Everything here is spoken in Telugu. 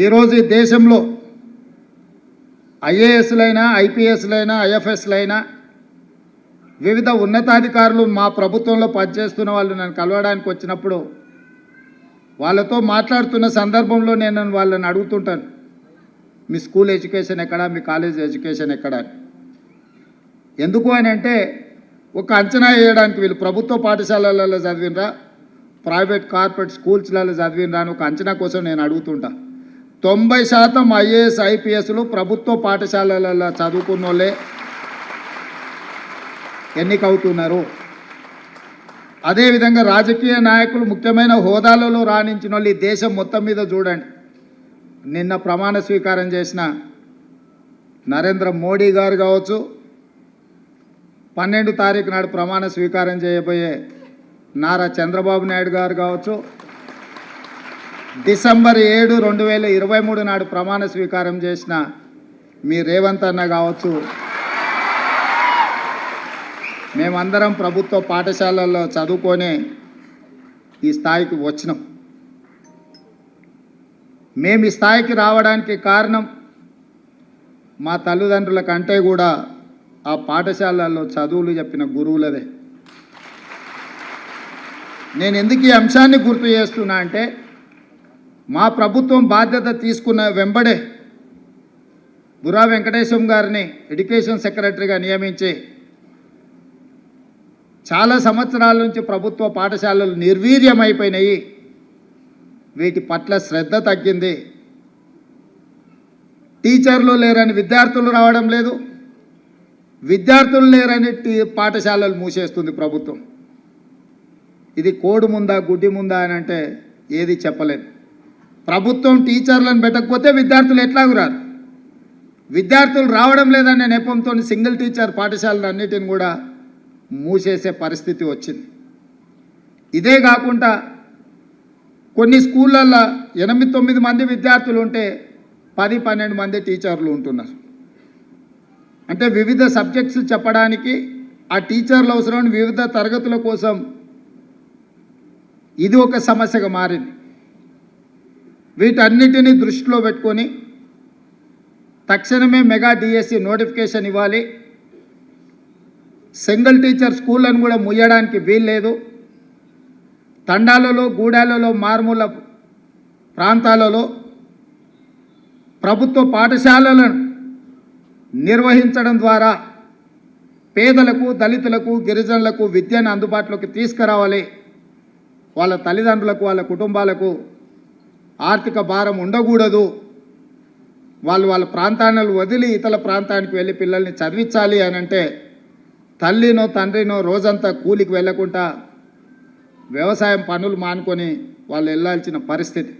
ఈరోజు ఈ దేశంలో ఐఏఎస్లైనా ఐపీఎస్లైనా ఐఎఫ్ఎస్లైనా వివిధ ఉన్నతాధికారులు మా ప్రభుత్వంలో పనిచేస్తున్న వాళ్ళు నన్ను కలవడానికి వచ్చినప్పుడు వాళ్ళతో మాట్లాడుతున్న సందర్భంలో నేను వాళ్ళని అడుగుతుంటాను, మీ స్కూల్ ఎడ్యుకేషన్ ఎక్కడా, మీ కాలేజ్ ఎడ్యుకేషన్ ఎక్కడా. ఎందుకు అని అంటే ఒక అంచనా వేయడానికి వీళ్ళు ప్రభుత్వ పాఠశాలలలో చదివినరా ప్రైవేట్ కార్పొరేట్ స్కూల్స్లలో చదివినరా అని ఒక అంచనా కోసం నేను అడుగుతుంటా. 90% ఐఏఎస్ ఐపీఎస్లు ప్రభుత్వ పాఠశాలలలో చదువుకున్న వాళ్ళే ఎన్నికవుతున్నారు. అదేవిధంగా రాజకీయ నాయకులు ముఖ్యమైన హోదాలలో రాణించిన వాళ్ళు ఈ దేశం మొత్తం మీద చూడండి. నిన్న ప్రమాణ స్వీకారం చేసిన నరేంద్ర మోడీ గారు కావచ్చు, 12 తారీఖు నాడు ప్రమాణ స్వీకారం చేయబోయే నారా చంద్రబాబు నాయుడు గారు కావచ్చు, డిసెంబర్ 7, 2023 నాడు ప్రమాణ స్వీకారం చేసిన మీ రేవంత్ అన్న కావచ్చు, మేమందరం ప్రభుత్వ పాఠశాలల్లో చదువుకొని ఈ స్థాయికి వచ్చినాం. మేము ఈ స్థాయికి రావడానికి కారణం మా తల్లిదండ్రుల కంటే కూడా ఆ పాఠశాలల్లో చదువులు చెప్పిన గురువులదే. నేను ఎందుకు ఈ అంశాన్ని గుర్తు చేస్తున్నా అంటే మా ప్రభుత్వం బాధ్యత తీసుకున్న వెంబడే బుర్రా వెంకటేశం గారిని ఎడ్యుకేషన్ సెక్రటరీగా నియమించి చాలా సంవత్సరాల నుంచి ప్రభుత్వ పాఠశాలలు నిర్వీర్యమైపోయినాయి. వీటి పట్ల శ్రద్ధ తగ్గింది. టీచర్లు లేరని విద్యార్థులు రావడం లేదు, విద్యార్థులు లేరని పాఠశాలలు మూసేస్తుంది ప్రభుత్వం. ఇది కోడి ముందా గుడ్డి ముందా అని అంటే ఏది చెప్పలేదు. ప్రభుత్వం టీచర్లను పెట్టకపోతే విద్యార్థులు ఎట్లాగూ రారు. విద్యార్థులు రావడం లేదనే నెపంతో సింగిల్ టీచర్ పాఠశాలలు అన్నిటిని కూడా మూసేసే పరిస్థితి వచ్చింది. ఇదే కాకుండా కొన్ని స్కూళ్ళల్లో 8-9 మంది విద్యార్థులు ఉంటే 10-12 మంది టీచర్లు ఉంటున్నారు. అంటే వివిధ సబ్జెక్ట్స్ చెప్పడానికి ఆ టీచర్లు అవసరం, వివిధ తరగతుల కోసం ఇది ఒక సమస్యగా మారింది. వీటన్నిటినీ దృష్టిలో పెట్టుకొని తక్షణమే మెగా డిఎస్సి నోటిఫికేషన్ ఇవ్వాలి. సింగిల్ టీచర్ స్కూళ్ళను కూడా ముయ్యడానికి వీల్లేదు. తండాలలో, గూడాలలో, మారుమూల ప్రాంతాలలో ప్రభుత్వ పాఠశాలలను నిర్వహించడం ద్వారా పేదలకు, దళితులకు, గిరిజనులకు విద్యను అందుబాటులోకి తీసుకురావాలి. వాళ్ళ తల్లిదండ్రులకు, వాళ్ళ కుటుంబాలకు ఆర్థిక భారం ఉండకూడదు. వాళ్ళ ప్రాంతాలను వదిలి ఇతర ప్రాంతానికి వెళ్ళి పిల్లల్ని చదివించాలి అని అంటే తల్లినో తండ్రినో రోజంతా కూలికి వెళ్ళకుండా వ్యవసాయం పనులు మానుకొని వాళ్ళు వెళ్ళాల్సిన పరిస్థితి.